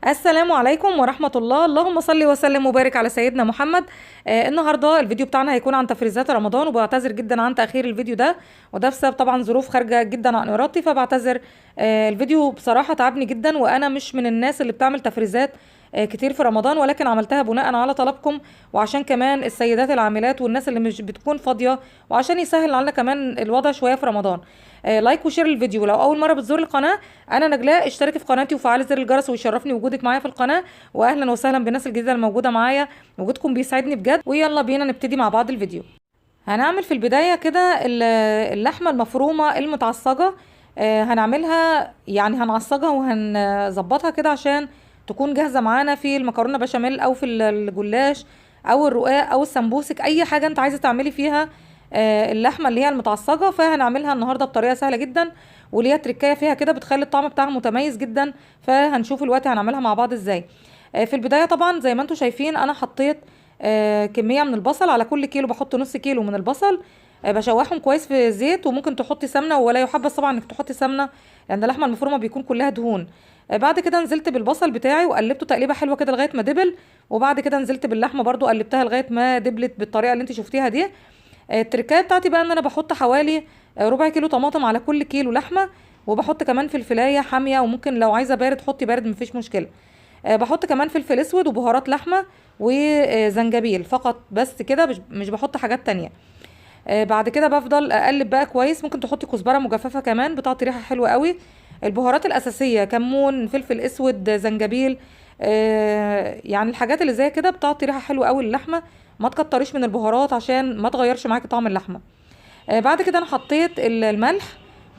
السلام عليكم ورحمة الله. اللهم صل وسلم وبارك على سيدنا محمد. النهاردة الفيديو بتاعنا هيكون عن تفريزات رمضان، وبعتذر جدا عن تأخير الفيديو ده، وده بسبب طبعا ظروف خارجة جدا عن إرادتي، فبعتذر. الفيديو بصراحة تعبني جدا، وأنا مش من الناس اللي بتعمل تفريزات كتير في رمضان، ولكن عملتها بناء على طلبكم، وعشان كمان السيدات العاملات والناس اللي مش بتكون فاضية، وعشان يسهل علينا كمان الوضع شوية في رمضان. لايك وشير الفيديو. لو اول مره بتزور القناه، انا نجلاء، اشتركي في قناتي وفعلي زر الجرس، ويشرفني وجودك معايا في القناه. واهلا وسهلا بالناس الجديده الموجوده معايا، وجودكم بيسعدني بجد. ويلا بينا نبتدي مع بعض الفيديو. هنعمل في البدايه كده اللحمه المفرومه المتعصجه. هنعملها يعني هنعصجها وهنظبطها كده عشان تكون جاهزه معانا في المكرونه بشاميل، او في الجلاش، او الرقاق، او السمبوسك، اي حاجه انت عايزه تعملي فيها اللحمه اللي هي المتعصجه. فهنعملها النهارده بطريقه سهله جدا، وليها تركايه فيها كده بتخلي الطعم بتاعها متميز جدا. فهنشوف الوقت هنعملها مع بعض ازاي. في البدايه طبعا زي ما انتم شايفين انا حطيت كميه من البصل. على كل كيلو بحط نص كيلو من البصل. بشوحهم كويس في زيت، وممكن تحطي سمنه، ولا يحبذ طبعا انك تحطي سمنه لان اللحمه المفرومه بيكون كلها دهون. بعد كده نزلت بالبصل بتاعي وقلبته تقليبه حلوه كده لغايه ما دبل. وبعد كده نزلت باللحمه برضو قلبتها لغايه ما دبلت بالطريقه اللي انت شفتيها دي. التركايه بتاعتي بقى ان انا بحط حوالي ربع كيلو طماطم على كل كيلو لحمه، وبحط كمان فلفلايه حاميه، وممكن لو عايزه بارد حطي بارد مفيش مشكله. بحط كمان فلفل اسود وبهارات لحمه وزنجبيل فقط، بس كده مش بحط حاجات تانية. بعد كده بفضل اقلب بقى كويس. ممكن تحطي كزبره مجففه كمان بتعطي ريحه حلوه قوي. البهارات الاساسيه كمون، فلفل اسود، زنجبيل، يعني الحاجات اللي زي كده بتعطي ريحه حلوه قوي للحمه. ما تكتريش من البهارات عشان ما تغيرش معاكي طعم اللحمه. بعد كده انا حطيت الملح،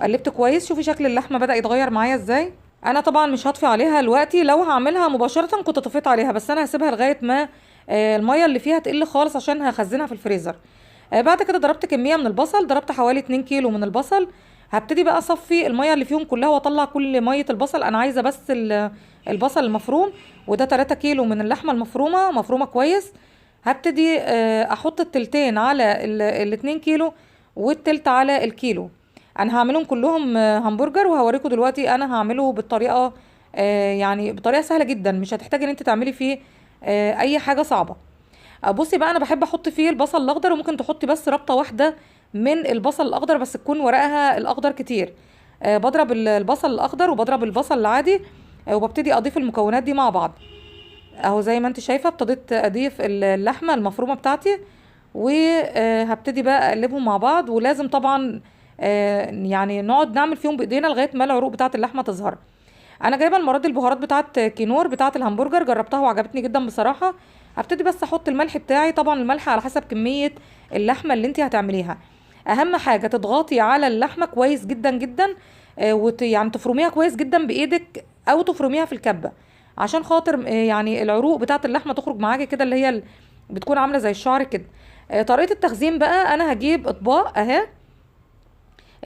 قلبت كويس. شوفي شكل اللحمه بدأ يتغير معايا ازاي. انا طبعا مش هطفي عليها دلوقتي، لو هعملها مباشره كنت طفيت عليها، بس انا هسيبها لغايه ما الميه اللي فيها تقل خالص عشان هخزنها في الفريزر. بعد كده ضربت كميه من البصل، ضربت حوالي 2 كيلو من البصل. هبتدي بقى اصفي الميه اللي فيهم كلها واطلع كل ميه البصل. انا عايزه بس البصل المفروم. وده 3 كيلو من اللحمه المفرومه مفرومه كويس. هبتدي احط التلتين على ال2 كيلو، والتلت على الكيلو. انا هعملهم كلهم همبرجر، وهوريكم دلوقتي انا هعمله بالطريقه يعني بطريقه سهله جدا، مش هتحتاجي ان انت تعملي فيه اي حاجه صعبه. بصي بقى، انا بحب احط فيه البصل الاخضر، وممكن تحطي بس ربطه واحده من البصل الاخضر بس تكون ورقها الاخضر كتير. بضرب البصل الاخضر وبضرب البصل العادي، وببتدي اضيف المكونات دي مع بعض. اهو زي ما انت شايفه ابتديت اضيف اللحمه المفرومه بتاعتي، وهبتدي بقى اقلبهم مع بعض. ولازم طبعا يعني نقعد نعمل فيهم بايدينا لغايه ما العروق بتاعه اللحمه تظهر. انا جايبه المره دي البهارات بتاعه كينور بتاعه الهمبرجر، جربتها وعجبتني جدا بصراحه. هبتدي بس احط الملح بتاعي. طبعا الملح على حسب كميه اللحمه اللي انت هتعمليها. اهم حاجه تضغطي على اللحمه كويس جدا جدا، يعني تفرميها كويس جدا بايدك، او تفرميها في الكبه، عشان خاطر يعني العروق بتاعه اللحمه تخرج معاكي كده، اللي هي بتكون عامله زي الشعر كده. طريقه التخزين بقى، انا هجيب اطباق اهي.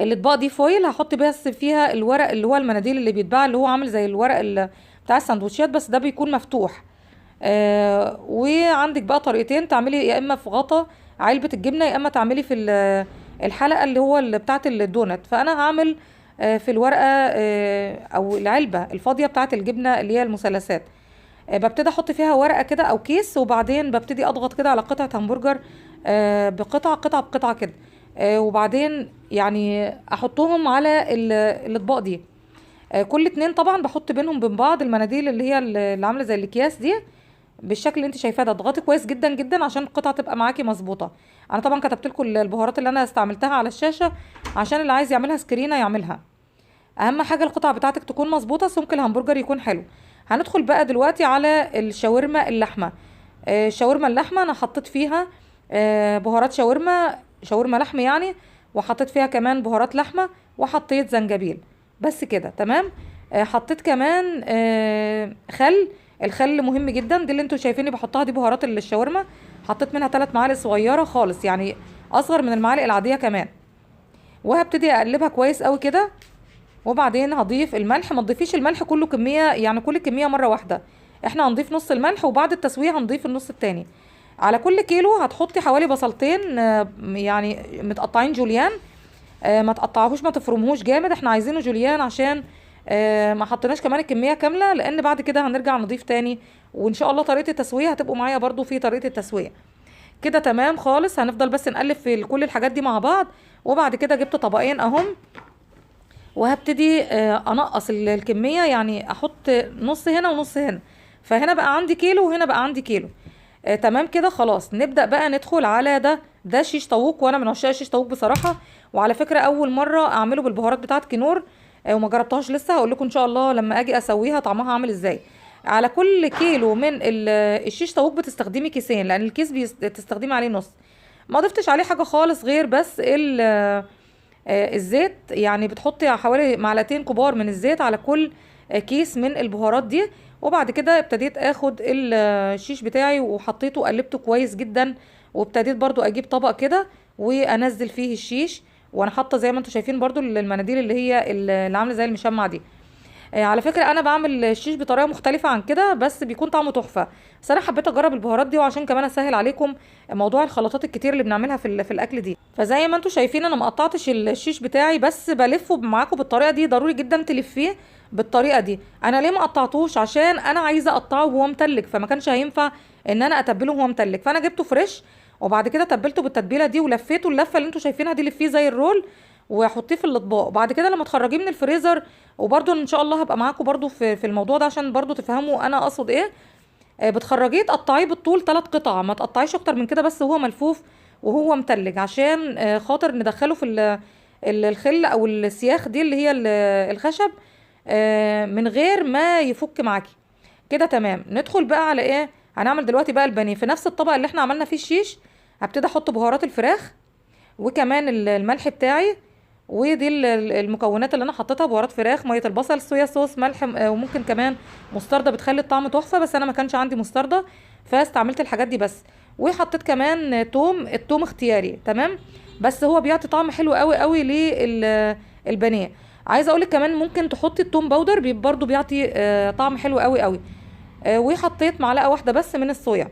الاطباق دي فويل، هحط بس فيها الورق اللي هو المناديل اللي بيتباع، اللي هو عامل زي الورق بتاع السندوتشات، بس ده بيكون مفتوح. وعندك بقى طريقتين تعملي، يا اما في غطا علبة الجبنة، يا اما تعملي في الحلقة اللي هو اللي بتاعت الدونت. فانا هعمل في الورقة او العلبة الفاضية بتاعت الجبنة اللي هي المثلثات. ببتدي احط فيها ورقة كده او كيس، وبعدين ببتدي اضغط كده على قطعة همبرجر بقطعة قطعة بقطعة كده. وبعدين يعني احطهم على الاطباق دي. كل اتنين طبعا بحط بينهم بين بعض المناديل اللي هي اللي عامله زي الاكياس دي، بالشكل اللي انت شايفاه ده. اضغطي كويس جدا جدا عشان القطعه تبقى معاكي مظبوطه. انا طبعا كتبت لكم البهارات اللي انا استعملتها على الشاشه، عشان اللي عايز يعملها سكرينه يعملها. اهم حاجه القطعه بتاعتك تكون مظبوطه، سمك الهمبرجر يكون حلو. هندخل بقى دلوقتي على الشاورما اللحمه. الشاورما اللحمه انا حطيت فيها بهارات شاورما لحم يعني، وحطيت فيها كمان بهارات لحمه، وحطيت زنجبيل. بس كده تمام. حطيت كمان خل. الخل مهم جدا، دي اللي انتوا شايفيني بحطها، دي بهارات الشاورما. حطيت منها 3 معالق صغيره خالص، يعني اصغر من المعالق العاديه كمان. وهبتدي اقلبها كويس قوي كده. وبعدين هضيف الملح. ما تضيفيش الملح كله كميه، يعني كل كميه مره واحده. احنا هنضيف نص الملح، وبعد التسويه هنضيف النص التاني. على كل كيلو هتحطي حوالي بصلتين يعني متقطعين جوليان. ما تقطعوهوش، ما تفرموهوش جامد، احنا عايزينه جوليان عشان ما حطيناش كمان الكميه كامله، لان بعد كده هنرجع نضيف تاني. وان شاء الله طريقه التسويه هتبقوا معايا برضو في طريقه التسويه. كده تمام خالص. هنفضل بس نقلب في كل الحاجات دي مع بعض. وبعد كده جبت طبقين اهم، وهبتدي انقص الكميه، يعني احط نص هنا ونص هنا. فهنا بقى عندي كيلو وهنا بقى عندي كيلو. تمام كده خلاص. نبدأ بقى ندخل على ده شيش طاووق، وانا من عشاق الشيش طاووق بصراحة. وعلى فكرة اول مرة اعمله بالبهارات بتاعت كنور، وما جربتهاش لسه. هقول لكم ان شاء الله لما اجي اسويها طعمها عامل ازاي. على كل كيلو من الشيش طاووق بتستخدمي كيسين، لان الكيس بتستخدمي عليه نص. ما ضفتش عليه حاجة خالص غير بس الزيت. يعني بتحطي حوالي معلقتين كبار من الزيت على كل كيس من البهارات دي. وبعد كده ابتديت اخد الشيش بتاعي وحطيته وقلبته كويس جدا. وابتديت برضو اجيب طبق كده وانزل فيه الشيش. وانا حاطه زي ما انتم شايفين برضو المناديل اللي هي اللي عامله زي المشمع دي. على فكرة انا بعمل الشيش بطريقة مختلفة عن كده، بس بيكون طعمه تحفة. بس انا حبيت اجرب البهارات دي، وعشان كمان اسهل عليكم موضوع الخلطات الكتير اللي بنعملها في الاكل دي. فزي ما انتم شايفين انا ما قطعتش الشيش بتاعي، بس بلفه معاكم بالطريقة دي. ضروري جدا تلفيه بالطريقة دي. انا ليه ما قطعتوش؟ عشان انا عايزة اقطعه وهو متلج، فما كانش هينفع ان انا اتبله وهو متلج. فانا جبته فريش، وبعد كده تبلته بالتتبيله دي ولفيته اللفه اللي انتم شايفينها دي، لفيه زي الرول وحطيه في الاطباق. وبعد كده لما تخرجيه من الفريزر، وبرده ان شاء الله هبقى معاكم برده في الموضوع ده عشان برده تفهموا انا اقصد ايه. بتخرجيه تقطعيه بالطول 3 قطع، ما تقطعيش اكتر من كده، بس هو ملفوف وهو متلج، عشان خاطر ندخله في الخل او السياخ دي اللي هي الخشب، من غير ما يفك معاكي. كده تمام. ندخل بقى على ايه؟ هنعمل دلوقتي بقى البانيه في نفس الطبق اللي احنا عملنا فيه الشيش. هبتدي احط بهارات الفراخ، وكمان الملح بتاعي. ودي المكونات اللي انا حطيتها: بهارات فراخ، ميه البصل، صويا صوص، ملح، وممكن كمان مستردة بتخلي الطعم تحفه، بس انا ما كانش عندي مستردة فاستعملت الحاجات دي بس. وحطيت كمان توم. التوم اختياري تمام، بس هو بيعطي طعم حلو قوي قوي للبانيه. عايزه اقولك كمان ممكن تحطي التوم باودر، برضو بيعطي طعم حلو قوي قوي. وحطيت معلقه واحده بس من الصويا.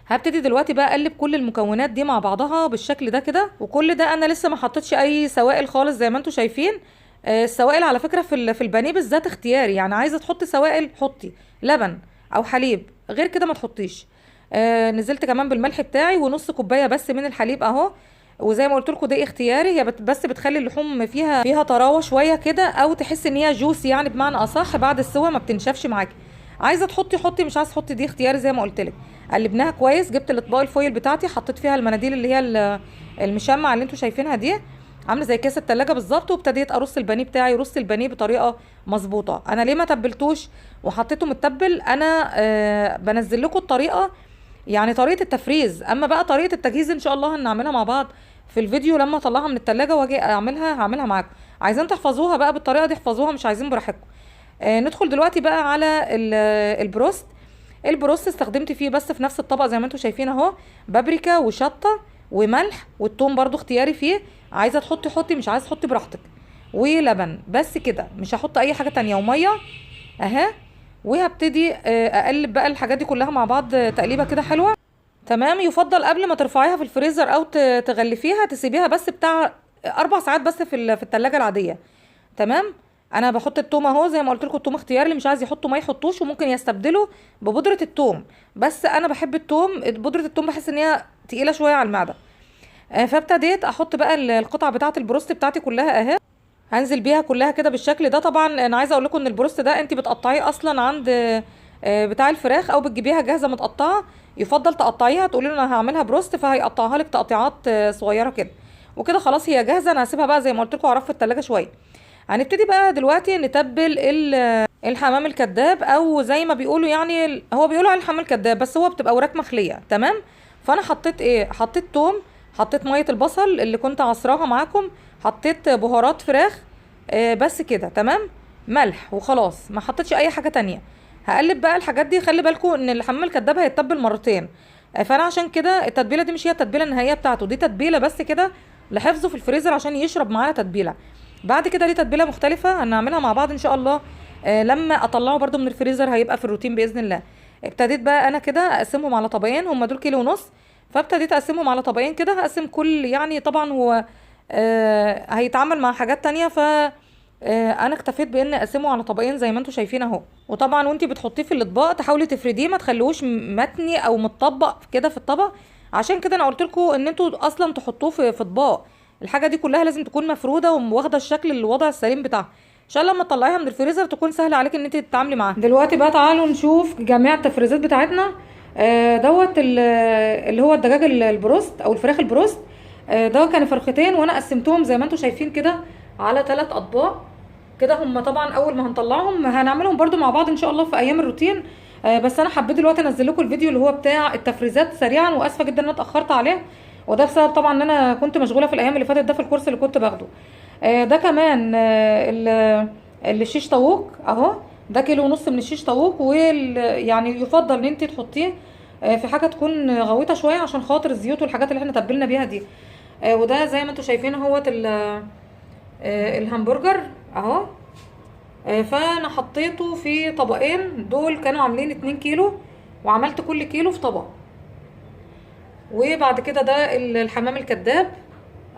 هبتدي دلوقتي بقى اقلب كل المكونات دي مع بعضها بالشكل ده كده. وكل ده انا لسه ما حطيتش اي سوائل خالص زي ما انتم شايفين. السوائل على فكره في البانيه بالذات اختياري، يعني عايزه تحطي سوائل حطي لبن او حليب، غير كده ما تحطيش. نزلت كمان بالملح بتاعي ونص كوبايه بس من الحليب اهو. وزي ما قلت لكم دي اختياري، هي بس بتخلي اللحوم فيها طراوه شويه كده، او تحس ان هي جوسي، يعني بمعنى اصح بعد السوا ما بتنشفش معاكي. عايزه تحطي حطي، مش عايزه تحطي دي اختياري زي ما قلت لك. قلبناها كويس. جبت الاطباق الفويل بتاعتي، حطيت فيها المناديل اللي هي المشمع اللي انتوا شايفينها دي، عامله زي كاس التلاجة بالظبط. وابتديت ارص البانيه بتاعي. رص البانيه بطريقه مظبوطه. انا ليه ما تبلتوش وحطيته متبل؟ انا بنزل لكم الطريقه، يعني طريقه التفريز. اما بقى طريقه التجهيز ان شاء الله هنعملها مع بعض في الفيديو لما اطلعها من التلاجة واجي هعملها معاكم. عايزين تحفظوها بقى بالطريقه دي احفظوها، مش عايزين براحتكم. ندخل دلوقتي بقى على البروست. البروست استخدمت فيه بس في نفس الطبق زي ما انتم شايفين اهو: بابريكا وشطه وملح، والثوم برضو اختياري فيه. عايزه تحطي حطي، مش عايزه تحطي براحتك. ولبن بس كده، مش هحط اي حاجه تانية، وميه اهي. وهبتدي اقلب بقى الحاجات دي كلها مع بعض تقليبه كده حلوه تمام. يفضل قبل ما ترفعيها في الفريزر او تغلفيها تسيبيها بس بتاع 4 ساعات بس في التلاجة العاديه. تمام. انا بحط التوم اهو زي ما قلت لكم. التوم اختياري، اللي مش عايز يحطه ما يحطوش، وممكن يستبدله ببودره التوم. بس انا بحب التوم، بودره التوم بحس ان هي تقيله شويه على المعده. فابتديت احط بقى القطع بتاعه البروست بتاعتي كلها اهي. هنزل بيها كلها كده بالشكل ده. طبعا انا عايزه اقول لكم ان البروست ده انت بتقطعيه اصلا عند بتاع الفراخ، او بتجيبيها جاهزه متقطعه. يفضل تقطعيها، تقولي له انا هعملها بروست، فهيقطعها لك تقطيعات صغيره كده. وكده خلاص هي جاهزه. انا هسيبها بقى زي ما قلت لكم اعرف في التلاجة شويه. هنبتدي بقى دلوقتي نتبل الحمام الكداب، او زي ما بيقولوا، يعني هو بيقولوا على الحمام الكداب بس هو بتبقى وراك مخليه تمام. فانا حطيت ايه؟ حطيت توم، حطيت ميه البصل اللي كنت عصراها معاكم، حطيت بهارات فراخ بس كده تمام، ملح وخلاص. ما حطيتش اي حاجه تانية. هقلب بقى الحاجات دي. خلي بالكم ان الحمام الكداب هيتبل مرتين. فانا عشان كده التتبيله دي مش هي التتبيله النهائيه بتاعته، دي تتبيله بس كده لحفظه في الفريزر عشان يشرب معانا تتبيله. بعد كده ليه تتبيله مختلفه هنعملها مع بعض ان شاء الله. لما اطلعه برده من الفريزر هيبقى في الروتين باذن الله. ابتديت بقى انا كده اقسمهم على طبقين، هم دول كيلو ونص. فابتديت اقسمهم على طبقين كده. هقسم كل، يعني طبعا هو هيتعامل مع حاجات تانية، ف انا اكتفيت بان اقسمه على طبقين زي ما انتم شايفين اهو. وطبعا وانتي بتحطيه في الاطباق تحاولي تفرديه، ما تخليهوش متني او متطبق كده في الطبق. عشان كده انا قلت لكم ان انتوا اصلا تحطوه في اطباق. الحاجه دي كلها لازم تكون مفروده وواخده الشكل الوضع السليم بتاعها، عشان لما تطلعيها من الفريزر تكون سهل عليك ان انت تتعاملي معاها. دلوقتي بقى تعالوا نشوف جميع التفريزات بتاعتنا. دوت اللي هو الدجاج البروست او الفراخ البروست. ده كان فرختين وانا قسمتهم زي ما انتم شايفين كده على 3 اطباق كده. هم طبعا اول ما هنطلعهم هنعملهم برضو مع بعض ان شاء الله في ايام الروتين. بس انا حبيت دلوقتي انزل لكم الفيديو اللي هو بتاع التفريزات سريعا، واسفه جدا ان انا اتاخرت عليه، وده بسبب طبعا ان انا كنت مشغوله في الايام اللي فاتت ده في الكورس اللي كنت باخده. ده كمان الشيش طاووق اهو. ده كيلو ونص من الشيش طاووق، يعني يفضل ان انت تحطيه في حاجه تكون غويطه شويه عشان خاطر الزيوت والحاجات اللي احنا تبلنا بيها دي. وده زي ما انتم شايفين اهوت الهمبرجر اهو. فانا حطيته في طبقين، دول كانوا عاملين 2 كيلو، وعملت كل كيلو في طبق. وبعد كده ده الحمام الكداب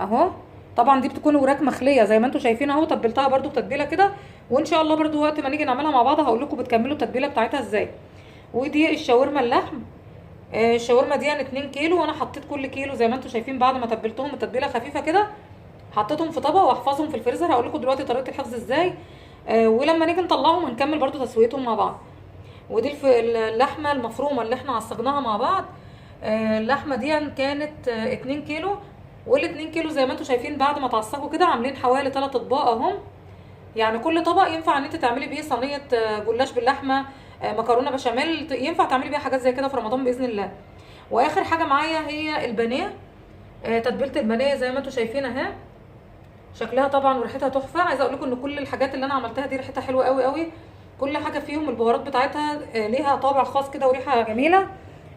اهو. طبعا دي بتكون وراك مخليه زي ما انتم شايفين اهو، تبلتها برده بتتبيله كده، وان شاء الله برده وقت ما نيجي نعملها مع بعض هقول لكم بتكملوا التتبيله بتاعتها ازاي. ودي الشاورما اللحم. الشاورما دي يعني 2 كيلو، وانا حطيت كل كيلو زي ما انتم شايفين بعد ما تبلتهم بتتبيله خفيفه كده، حطيتهم في طبق واحفظهم في الفريزر. هقول لكم دلوقتي طريقه الحفظ ازاي. ولما نيجي نطلعهم هنكمل برده تسويتهم مع بعض. ودي اللحمه المفرومه اللي احنا عصجناها مع بعض. اللحمه دي كانت 2 كيلو، وال2 كيلو زي ما انتم شايفين بعد ما تعصجوا كده عاملين حوالي 3 اطباق اهم. يعني كل طبق ينفع ان انت تعملي بيه صينيه جلاش باللحمه، مكرونه بشاميل، ينفع تعملي بيها حاجات زي كده في رمضان باذن الله. واخر حاجه معايا هي البانيه. تتبيله البانيه زي ما انتم شايفين اهي، شكلها طبعا وريحتها تحفه. عايزه اقول لكم ان كل الحاجات اللي انا عملتها دي ريحتها حلوه قوي قوي. كل حاجه فيهم البهارات بتاعتها ليها طابع خاص كده وريحه جميله.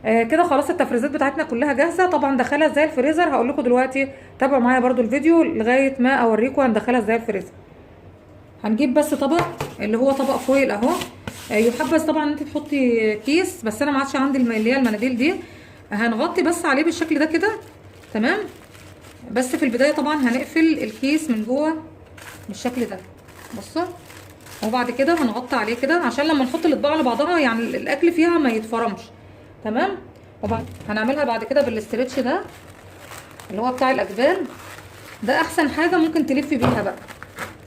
كده خلاص التفريزات بتاعتنا كلها جاهزه. طبعا دخلها ازاي الفريزر هقول لكم دلوقتي، تابعوا معايا برده الفيديو لغايه ما اوريكم هندخلها ازاي الفريزر. هنجيب بس طبق اللي هو طبق فويل اهو. يحبذ طبعا ان انت تحطي كيس، بس انا ما عادش عندي اللي هي المناديل دي. هنغطي بس عليه بالشكل ده كده تمام. بس في البدايه طبعا هنقفل الكيس من جوه بالشكل ده بصوا، وبعد كده هنغطي عليه كده عشان لما نحط الاطباق على بعضها يعني الاكل فيها ما يتفرمش تمام. وبعد هنعملها بعد كده بالاسترتش ده اللي هو بتاع الاجبان ده، احسن حاجه ممكن تلفي بيها بقى.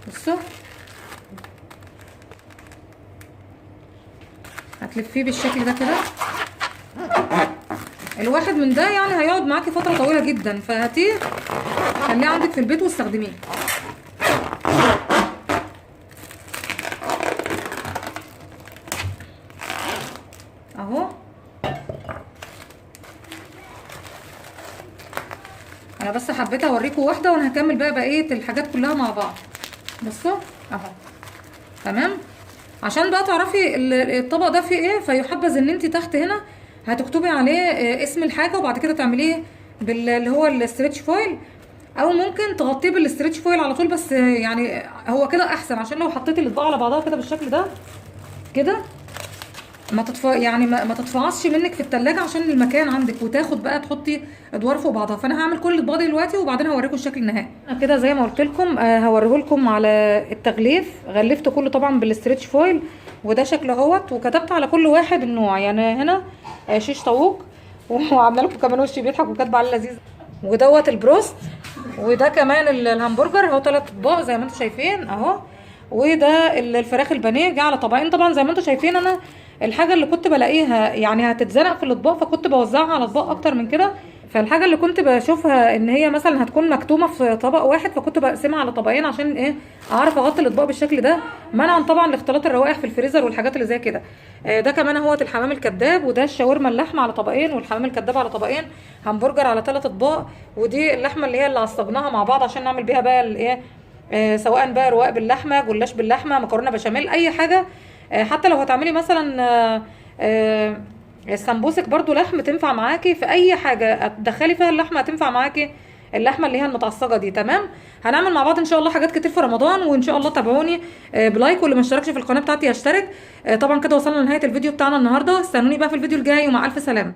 بصوا هتلفيه بالشكل ده كده. الواحد من ده يعني هيقعد معاكي فتره طويله جدا، فهاتيه خليه عندك في البيت واستخدميه اهو. انا بس حبيت اوريكم واحده وانا هكمل بقى بقيه الحاجات كلها مع بعض. بصوا اهو تمام. عشان بقى تعرفي الطبق ده فيه ايه، فيحبذ ان انت تحت هنا هتكتبي عليه اسم الحاجه، وبعد كده تعمليه اللي هو الاسترتش فويل، او ممكن تغطيه بالاسترتش فويل على طول. بس يعني هو كده احسن، عشان لو حطيتي الاطباق على بعضها كده بالشكل ده كده ما تتفعصش منك في التلاجة عشان المكان عندك، وتاخد بقى تحطي ادوار فوق بعضها. فانا هعمل كل الاطباق دي دلوقتي وبعدين هوريكم الشكل النهائي. كده زي ما قلت لكم هوريه لكم على التغليف. غلفته كله طبعا بالاسترتش فويل، وده شكله اهوت، وكتبت على كل واحد النوع. يعني هنا شيش طاووق، وعامله لكم كمان وشي بيضحك وكاتبه عليه لذيذ، ودوت البروست، وده كمان الهمبرجر اهو 3 اطباق زي ما انتم شايفين اهو. وده الفراخ البانيه جه على طبقين. طبعا زي ما انتم شايفين انا الحاجه اللي كنت بلاقيها يعني هتتزنق في الاطباق فكنت بوزعها على اطباق اكتر من كده. فالحاجه اللي كنت بشوفها ان هي مثلا هتكون مكتومه في طبق واحد فكنت بقسمها على طبقين عشان ايه اعرف اغطي الاطباق بالشكل ده، منعا طبعا لاختلاط الروائح في الفريزر والحاجات اللي زي كده. ده كمان اهوت الحمام الكداب، وده الشاورما اللحمه على طبقين، والحمام الكداب على طبقين، همبرجر على 3 اطباق، ودي اللحمه اللي هي اللي عصجناها مع بعض عشان نعمل بيها بقى الايه سواء بقى رواق باللحمه، جلاش باللحمه، مكرونه بشاميل، اي حاجه. حتى لو هتعملي مثلا السمبوسك برضو لحم تنفع معاكي في اي حاجه تدخلي فيها اللحمه، هتنفع معاكي اللحمه اللي هي المتعصجه دي تمام. هنعمل مع بعض ان شاء الله حاجات كتير في رمضان، وان شاء الله تابعوني بلايك، واللي ما اشتركش في القناه بتاعتي يشترك. طبعا كده وصلنا لنهايه الفيديو بتاعنا النهارده. استنوني بقى في الفيديو الجاي، ومع الف سلامه.